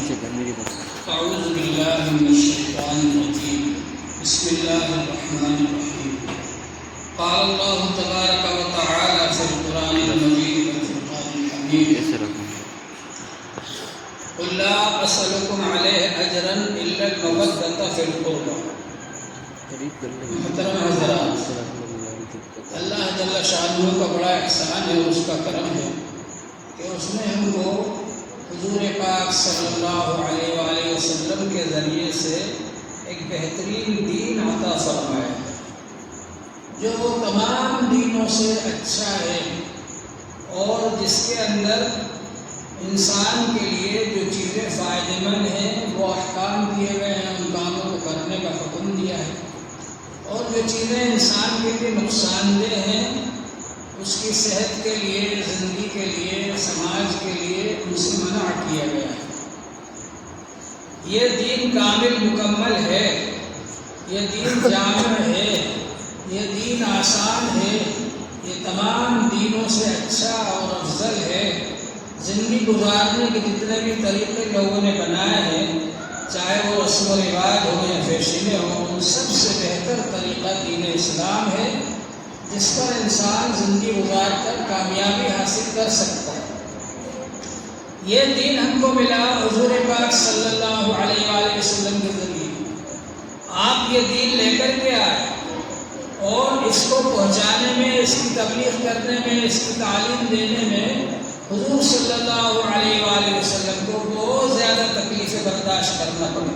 أعوذ بالله من الشيطان الرجيم بسم الله الرحمن الرحيم قال الله تبارك وتعالى في القرآن المجيد والفرقان الحميد قل لا أسألكم عليه أجرا إلا المودة في القربى. محترم حضرات، اللہ جل شانہ کا بڑا احسان ہے، اس کا کرم ہے کہ اس نے ہم کو حضور پاک صلی اللہ علیہ وآلہ وسلم کے ذریعے سے ایک بہترین دین عطا فرمایا ہے جو تمام دینوں سے اچھا ہے، اور جس کے اندر انسان کے لیے جو چیزیں فائدہ مند ہیں وہ احکام دیے گئے ہیں، ان کاموں کو کرنے کا حکم دیا ہے، اور جو چیزیں انسان کے لیے نقصان دہ ہیں، اس کی صحت کے لیے، زندگی کے لیے، سماج کے لیے ان سے منع کیا گیا ہے۔ یہ دین کامل مکمل ہے، یہ دین جامع ہے، یہ دین آسان ہے، یہ تمام دینوں سے اچھا اور افضل ہے۔ زندگی گزارنے کے جتنے بھی طریقے لوگوں نے بنائے ہیں، چاہے وہ رسم و رواج ہوں یا فیشنیں ہوں، ان سب سے بہتر طریقہ دین اسلام ہے، جس پر انسان زندگی گزار کر کامیابی حاصل کر سکتا ہے۔ یہ دین ہم کو ملا حضور پاک صلی اللہ علیہ وآلہ وسلم کے ذریعے۔ آپ یہ دین لے کر کے آئے اور اس کو پہنچانے میں، اس کی تبلیغ کرنے میں، اس کی تعلیم دینے میں حضور صلی اللہ علیہ وآلہ وسلم کو بہت زیادہ تکلیفیں برداشت کرنا پڑا،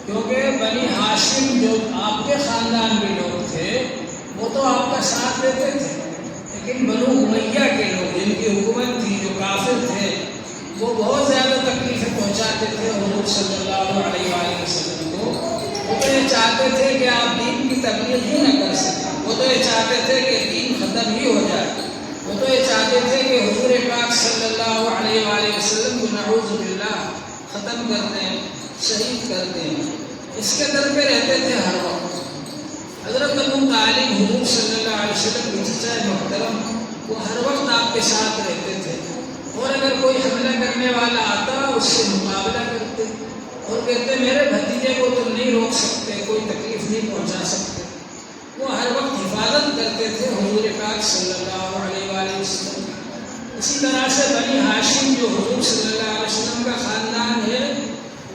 کیونکہ بنی ہاشم جو آپ کے خاندان کے لوگ تھے وہ تو آپ کا ساتھ دیتے تھے، لیکن بنو امیہ کے لوگ جن کی حکومت تھی، جو کافر تھے، وہ بہت زیادہ تکلیفیں پہنچاتے تھے حضور صلی اللہ علیہ وآلہ وسلم کو۔ وہ تو یہ چاہتے تھے کہ آپ دین کی تبلیغ ہی نہ کر سکیں، وہ تو یہ چاہتے تھے کہ دین ختم ہی ہو جائے، وہ تو یہ چاہتے تھے کہ حضور پاک صلی اللہ علیہ وآلہ وسلم کو نعوذ باللہ ختم کر دیں، شہید کر دیں۔ اس کے در پہ رہتے تھے ہر وقت۔ حضرت ابو طالب حضور صلی اللہ علیہ وسلم کے چچا محترم، وہ ہر وقت آپ کے ساتھ رہتے تھے، اور اگر کوئی حملہ کرنے والا آتا اس سے مقابلہ کرتے اور کہتے میرے بھتیجے کو تم نہیں روک سکتے، کوئی تکلیف نہیں پہنچا سکتے۔ وہ ہر وقت حفاظت کرتے تھے حضور پاک صلی اللہ علیہ وآلہ وسلم۔ اسی طرح سے بنی ہاشم جو حضور صلی اللہ علیہ وسلم کا خاندان ہے،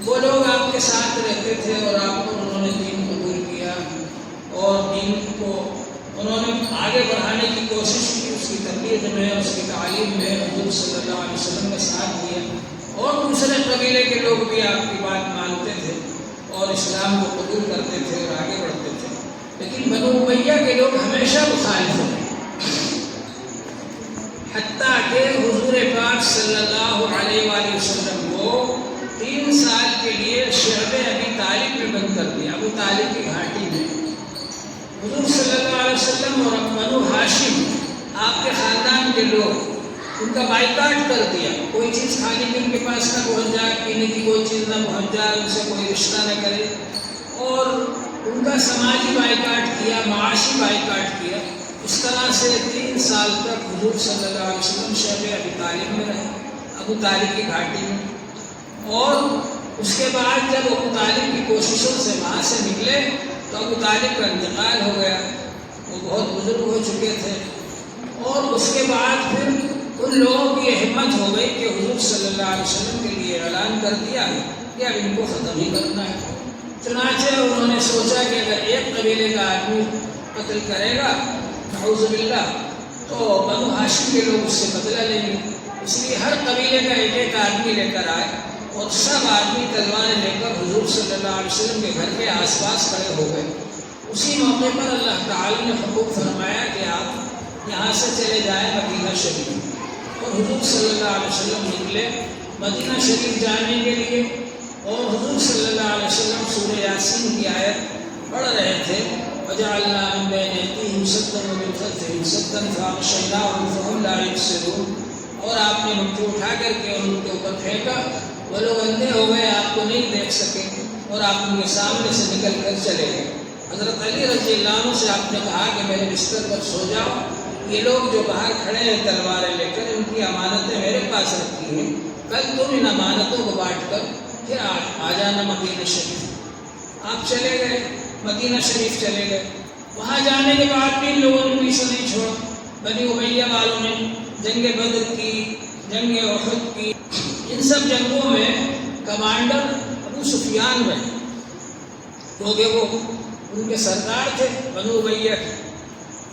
وہ لوگ آپ کے ساتھ رہتے تھے، اور آپ کو انہوں نے دین قبول کیا اور دین کو انہوں نے آگے بڑھانے کی کوشش کی، اس کی تبلیغ میں، اس کی تعلیم میں حضور صلی اللہ علیہ وسلم کا ساتھ دیا، اور دوسرے قبیلے کے لوگ بھی آپ کی بات مانتے تھے اور اسلام کو قبول کرتے تھے اور آگے بڑھتے تھے۔ لیکن بنو امیہ کے لوگ ہمیشہ مخالف ہوئے، حتیٰ کہ حضور پاک صلی اللہ علیہ وآلہ وسلم کو 3 سال کے لیے شعب ابی طالب میں بند کر دیا، ابو طالب کی گھاٹی میں۔ حضور صلی اللہ علیہ وسلم اور بنو ہاشم آپ کے خاندان کے لوگ ان کا بائیکاٹ کر دیا، کوئی چیز کھانے کی ان کے پاس نہ پہنچ جائے، پینے کی کوئی چیز نہ پہنچ جائے، ان سے کوئی رشتہ نہ کرے، اور ان کا سماجی بائیکاٹ کیا، معاشی بائیکاٹ کیا۔ اس طرح سے 3 سال تک حضور صلی اللہ علیہ وسلم شعب ابی طالب میں رہے، ابو طالب کی گھاٹی میں، اور اس کے بعد جب ابو طالب کی کوششوں سے وہاں سے نکلے تو ابو طالب کا انتقال ہو گیا، وہ بہت بزرگ ہو چکے تھے، اور اس کے بعد پھر ان لوگوں کی ہمت ہو گئی کہ حضور صلی اللہ علیہ وسلم کے لیے اعلان کر دیا ہے کہ اب ان کو ختم ہی کرنا ہے۔ چنانچہ انہوں نے سوچا کہ اگر ایک قبیلے کا آدمی قتل کرے گا نعوذ باللہ تو بنو ہاشم کے لوگ اس سے بدلہ لیں گے، اس لیے ہر قبیلے کا ایک آدمی لے کر آئے، اور سب آدمی تلواریں لے کر حضور صلی اللہ علیہ وسلم کے گھر کے آس پاس کھڑے ہو گئے۔ اسی موقع پر اللہ تعالی نے حکم فرمایا کہ آپ یہاں سے چلے جائیں مدینہ شریف، اور حضور صلی اللہ علیہ وسلم نکلے مدینہ شریف جانے کے لیے، اور حضور صلی اللہ علیہ وسلم سورہ یاسین کی آیت پڑھ رہے تھے، وَجَعَلْنَا مِن بَيْنِ أَيْدِيهِمْ سَدًّا وَمِن خَلْفِهِمْ سَدًّا فَأَغْشَيْنَاهُمْ فَهُمْ لَا يُبْصِرُونَ، اور آپ نے مٹی اٹھا کر کے ان کے اوپر پھینکا، وہ لوگ اندھے ہو گئے، آپ کو نہیں دیکھ سکے، اور آپ ان کے سامنے سے نکل کر چلے گئے۔ حضرت علی رضی اللہ عنہ سے آپ نے کہا کہ میرے بستر پر سو جاؤ، یہ لوگ جو باہر کھڑے ہیں تلواریں لے کر، ان کی امانتیں میرے پاس رکھی ہیں، کل تم ان امانتوں کو بانٹ کر مدینہ شریف۔ آپ چلے گئے، مدینہ شریف چلے گئے، وہاں جانے کے بعد بھی ان لوگوں نے پیچھے نہیں چھوڑا۔ بنی امیہ والوں نے جنگ بدر کی، جنگ احد کی، ان سب جنگوں میں کمانڈر ابو سفیان بنے، کیونکہ وہ ان کے سردار تھے بنو امیہ کے۔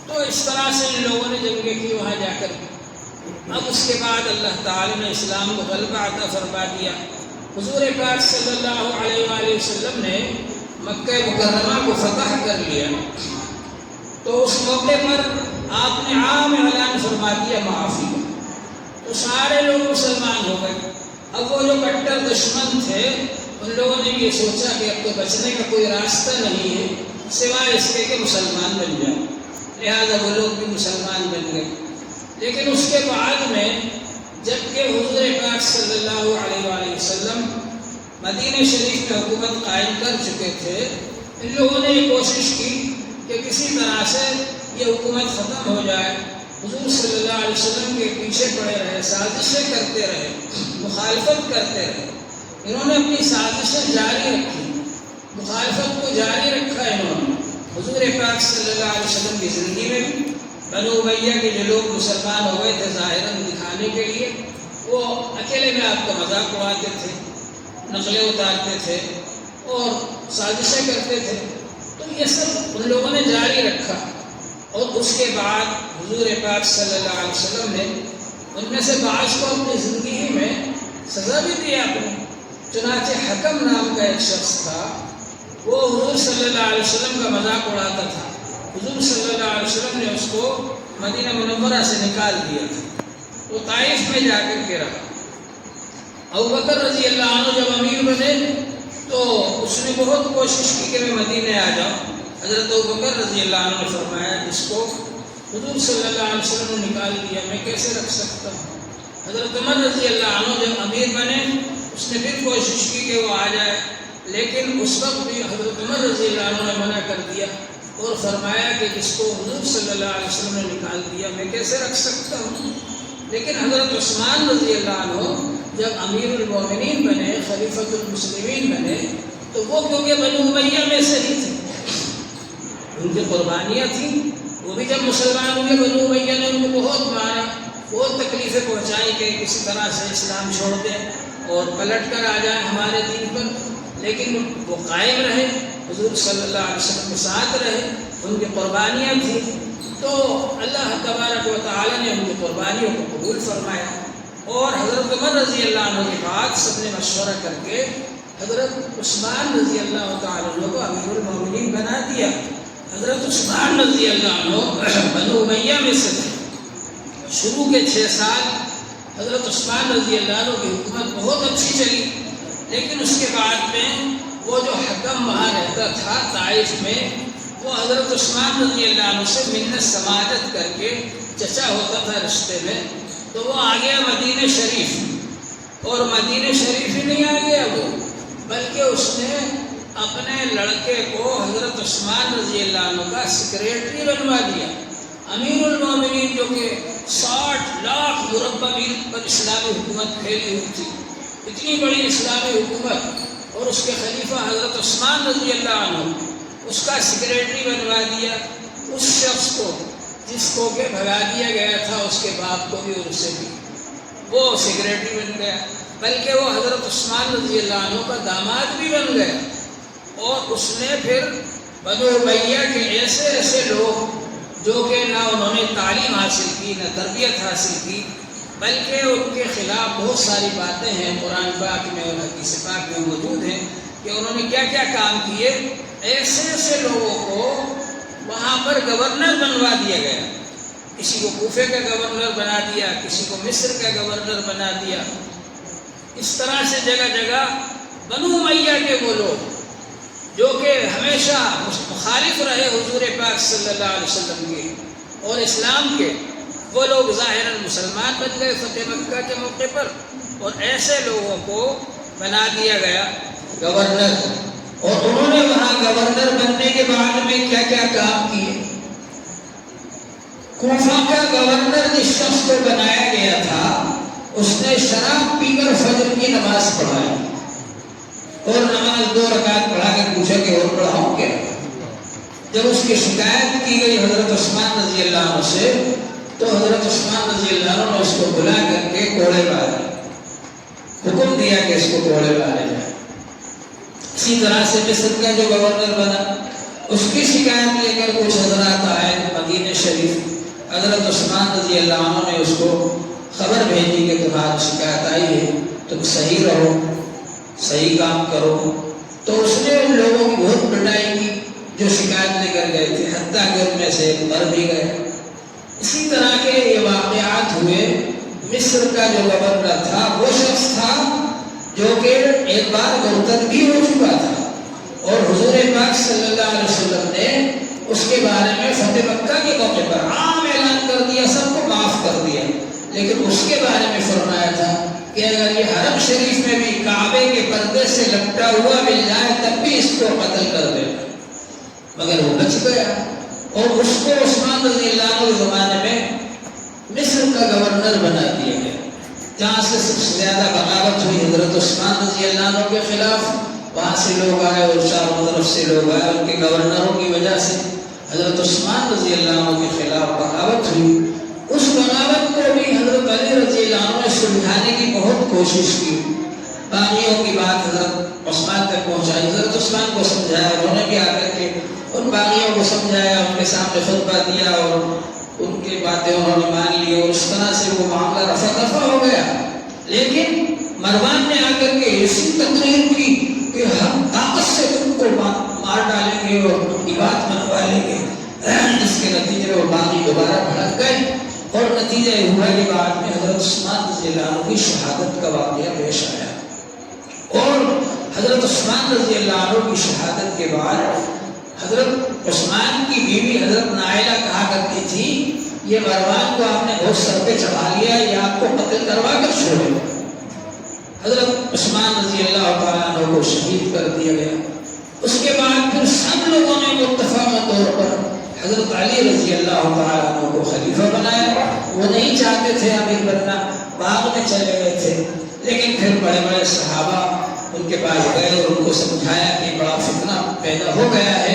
تو اس طرح سے ان لوگوں نے جنگیں کی وہاں جا کر۔ اب اس کے بعد اللہ تعالی نے اسلام کو غلبہ عطا فرما دیا۔ حضور پاک صلی اللہ علیہ وآلہ وسلم نے مکہ مکرمہ کو فتح کر لیا، تو اس موقع پر آپ نے عام اعلان فرما دیا معافی کا، تو سارے لوگ مسلمان ہو گئے۔ اب وہ جو کٹر دشمن تھے ان لوگوں نے یہ سوچا کہ اب تو بچنے کا کوئی راستہ نہیں ہے سوائے اس کے کہ مسلمان بن جائیں، لہذا وہ لوگ بھی مسلمان بن گئے۔ لیکن اس کے بعد میں جب کہ حضور پاک صلی اللہ علیہ وآلہ وسلم مدینہ شریف میں حکومت قائم کر چکے تھے، ان لوگوں نے یہ کوشش کی کہ کسی طرح سے یہ حکومت ختم ہو جائے۔ حضور صلی اللہ علیہ وسلم کے پیچھے پڑے رہے، سازشیں کرتے رہے، مخالفت کرتے رہے۔ انہوں نے اپنی سازشیں جاری رکھی، مخالفت کو جاری رکھا انہوں نے۔ حضور پاک صلی اللہ علیہ وسلم کی زندگی میں بھی بنو امیہ کے جو لوگ مسلمان ہو گئے تھے ظاہراً دکھانے کے لیے، وہ اکیلے میں آپ کا مذاق اڑاتے تھے، نقلیں اتارتے تھے اور سازشیں کرتے تھے۔ تو یہ سب ان لوگوں نے جاری رکھا، اور اس کے بعد حضور پاک صلی اللہ علیہ وسلم نے ان میں سے بعض کو اپنی زندگی میں سزا بھی دی اپنے۔ چنانچہ حکم نام کا ایک شخص تھا، وہ حضور صلی اللہ علیہ وسلم کا مذاق اڑاتا تھا۔ حضور صلی اللہ علیہ وسلم نے اس کو مدینہ منورہ سے نکال دیا تھا، وہ طائف میں جا کر کے رہا۔ ابوبکر رضی اللہ عنہ جب امیر بنے تو اس نے بہت کوشش کی کہ میں مدینہ آ جاؤں۔ حضرت ابوبکر رضی اللہ عنہ نے فرمایا اس کو حضور صلی اللہ علیہ وسلم نے نکال دیا، میں کیسے رکھ سکتا ہوں۔ حضرت عمر رضی اللہ عنہ جب امیر بنے اس نے پھر کوشش کی کہ وہ آ جائے، لیکن اس وقت بھی حضرت عمر رضی اللہ عنہ نے منع کر دیا اور فرمایا کہ اس کو حضور صلی اللہ علیہ وسلم نے نکال دیا، میں کیسے رکھ سکتا ہوں۔ لیکن حضرت عثمان رضی اللہ عنہ جب امیر المومنین بنے، خلیفۃ المسلمین بنے، تو وہ کیونکہ بنو امیہ میں سے ہی تھے، ان کی قربانیاں تھیں، وہ بھی جب مسلمان ہوئے بنو امیہ نے ان کو بہت مارا، بہت تکلیفیں پہنچائی کہ کسی طرح سے اسلام چھوڑ دیں اور پلٹ کر آ جائیں ہمارے دین پر، لیکن وہ قائم رہے، حضور صلی اللہ علیہ وسلم کے ساتھ رہے، ان کی قربانیاں تھیں۔ تو اللہ تبارک و تعالی نے ان کی قربانیوں کو قبول فرمایا، اور حضرت عمر رضی اللہ عنہ کے بعد سب نے مشورہ کر کے حضرت عثمان رضی اللہ تعالیٰ عنہ کو امیر المومنین بنا دیا۔ حضرت عثمان رضی اللہ عنہ بنو امیہ میں سے تھے۔ شروع کے 6 سال حضرت عثمان رضی اللہ عنہ کی حکومت بہت اچھی چلی، لیکن اس کے بعد میں وہ جو حکم وہاں رہتا تھا طائف میں، وہ حضرت عثمان رضی اللہ عنہ سے منت سماجت کر کے، چچا ہوتا تھا رشتے میں، تو وہ آ گیا مدینہ شریف، اور مدینہ شریف ہی نہیں آ گیا وہ، بلکہ اس نے اپنے لڑکے کو حضرت عثمان رضی اللہ عنہ کا سیکریٹری بنوا دیا۔ امیر المومنین جو کہ 60 لاکھ مربع میل پر اسلامی حکومت پھیلی ہوئی تھی، اتنی بڑی اسلامی حکومت، اور اس کے خلیفہ حضرت عثمان رضی اللہ عنہ، اس کا سیکریٹری بنوا دیا اس شخص کو جس کو کہ بھگا دیا گیا تھا، اس کے باپ کو بھی اور اسے بھی، وہ سیکریٹری بن گیا، بلکہ وہ حضرت عثمان رضی اللہ عنہ کا داماد بھی بن گیا۔ اور اس نے پھر بنو امیہ کے ایسے ایسے لوگ جو کہ نہ انہوں نے تعلیم حاصل کی، نہ تربیت حاصل کی، بلکہ ان کے خلاف بہت ساری باتیں ہیں قرآن پاک میں اور حدیث پاک میں موجود ہیں کہ انہوں نے کیا کیا کام کیے، ایسے ایسے لوگوں کو وہاں پر گورنر بنوا دیا گیا۔ کسی کو کوفے کا گورنر بنا دیا، کسی کو مصر کا گورنر بنا دیا۔ اس طرح سے جگہ جگہ بنو امیہ کے وہ لوگ جو کہ ہمیشہ مخالف رہے حضور پاک صلی اللہ علیہ وسلم کے اور اسلام کے، وہ لوگ ظاہراً مسلمان بن گئے فتح مکہ کے موقع پر، اور ایسے لوگوں کو بنا دیا گیا گورنر۔ اور انہوں نے وہاں گورنر بننے کے بعد میں کیا کیا کام کیے۔ کوفہ کا گورنر جس شخص کو بنایا گیا تھا، اس نے شراب پی کر فجر کی نماز پڑھائی، اور نماز 2 رکعت پڑھا کر پوچھا کہ اور پڑھاؤں کیا؟ جب اس کی شکایت کی گئی حضرت عثمان رضی اللہ عنہ سے تو حضرت عثمان رضی اللہ عنہ نے اس کو بلا کر کے کوڑے مارے، حکم دیا کہ اس کو کوڑے مارے جائے۔ اسی طرح سے مصر کا جو گورنر بنا اس کی شکایت لے کر کچھ حضرات آئے مدینہ شریف، حضرت عثمان رضی اللہ عنہ نے اس کو خبر بھیجی کہ تمہاری شکایت آئی ہے، تم صحیح رہو، صحیح کام کرو۔ تو اس نے ان لوگوں کی بہت پٹائی کی جو شکایت لے کر گئے تھے، حتیٰ کہ ان میں سے ایک مر بھی گئے۔ اسی طرح کے یہ واقعات ہوئے۔ مصر کا جو گورنر تھا وہ شخص تھا جو کہ ایک بار مرتد بھی ہو چکا تھا، اور حضور پاک صلی اللہ علیہ وسلم نے اس کے بارے میں فتح مکہ کے موقع پر عام اعلان کر دیا، سب کو معاف کر دیا، لیکن اس کے بارے میں فرمایا تھا کہ اگر یہ حرم شریف میں بھی کعبے کے پردے سے لپٹا ہوا مل جائے تب بھی اس کو قتل کر دے، مگر وہ بچ گیا، اور اس کو عثمان رضی اللہ عنہ کے زمانے میں مصر کا گورنر بنا دیا گیا، جہاں سے سب سے زیادہ بغاوت ہوئی حضرت عثمان رضی اللہ عنہ کے خلاف۔ وہاں سے لوگ آئے اور چاروں طرف سے لوگ آئے، ان کے گورنروں کی وجہ سے حضرت عثمان رضی اللہ عنہ کے خلاف بغاوت ہوئی۔ اس بغاوت کو بھی حضرت علی رضی اللہ عنہ نے سلجھانے کی بہت کوشش کی، باغیوں کی بات حضرت عثمان تک پہنچائی، حضرت عثمان کو سمجھایا، انہوں نے بھی آ کر کے ان باغیوں کو سمجھایا، ان کے سامنے خطبہ دیا اور ان کی باتیں انہوں نے مان لی، اور اس طرح سے وہ معاملہ رفع دفع ہو گیا۔ لیکن مروان نے آ کر کے ایسی تقریر کی کہ ہم طاقت سے تم کو مار ڈالیں گے اور تم کی بات منوا لیں گے، جس کے نتیجے میں وہ باغی دوبارہ بھڑک گئے، اور نتیجہ یہ ہوا کہ بعد میں حضرت عثمان رضی اللہ عنہ کی شہادت کا واقعہ پیش آیا، اور حضرت عثمان رضی اللہ عنہ کی شہادت کے بعد حضرت عثمان کی بیوی حضرت نائلہ کہا کرتی تھی یہ مروان کو آپ نے بہت سر پہ چڑھا لیا، یہ آپ کو قتل کروا کر چھوڑے۔ حضرت عثمان رضی اللہ تعالیٰ عنہ کو شہید کر دیا گیا۔ اس کے بعد پھر سب لوگوں نے متفقہ طور پر حضرت علی رضی اللہ تعالیٰ عنہ کو خلیفہ بنایا۔ وہ نہیں چاہتے تھے امیر بننا، باغ میں چلے گئے تھے، لیکن پھر بڑے بڑے صحابہ ان کے پاس گئے اور ان کو سمجھایا کہ بڑا فتنہ پیدا ہو گیا ہے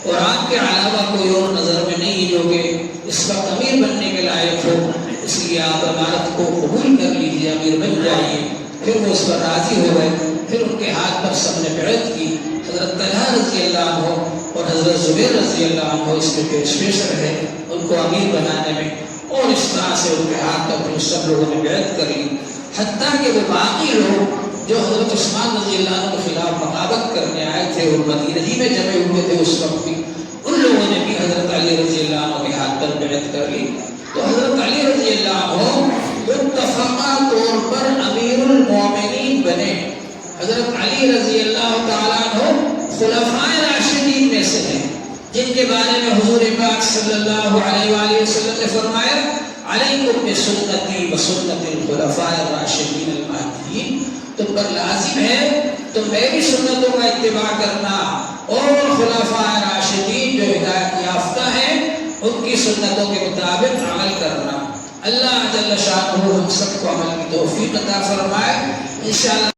اور آپ کے علاوہ کوئی اور نظر میں نہیں جو کہ اس وقت امیر بننے کے لائق ہو، اس لیے آپ امارت کو قبول کر لیجیے، امیر بن جائیے۔ پھر وہ اس پر راضی ہو گئے، پھر ان کے ہاتھ پر سب نے بیعت کی، حضرت طلحہ رضی اللہ عنہ اور حضرت زبیر رضی اللہ عنہ اس میں پیش رہے ان کو امیر بنانے میں، اور اس طرح سے ان کے ہاتھ پر پھر سب لوگوں نے بیعت کر لی، حتیٰ کہ وہ باقی لوگ جو حضرت عثمان رضی اللہ عنہ کے خلاف بغاوت کرنے آئے تھے اور مدینہ ہی میں جمع ہوئے تھے اس وقت بھی، ان لوگوں نے بھی حضرت علی رضی اللہ عنہ کے ہاتھ پر بیعت کر لی۔ تو حضرت علی رضی اللہ عنہ متفقہ طور پر امیر المومنین بنے۔ حضرت علی رضی اللہ تعالیٰ عنہ خلفائے راشدین میں سے ہیں، جن کے بارے میں حضور پاک صلی اللہ علیہ وآلہ وسلم نے فرمایا علیکم بسنتی وسنت الخلفاء الراشدین المہدیین، تم پر لازم ہے تم میری سنتوں کا اتباع کرنا اور خلفاء راشدین جو ہدایت یافتہ ہیں ان کی سنتوں کے مطابق عمل کرنا۔ اللہ جل شانہ ہم سب کو عمل کی توفیق عطا فرمائے۔ انشاءاللہ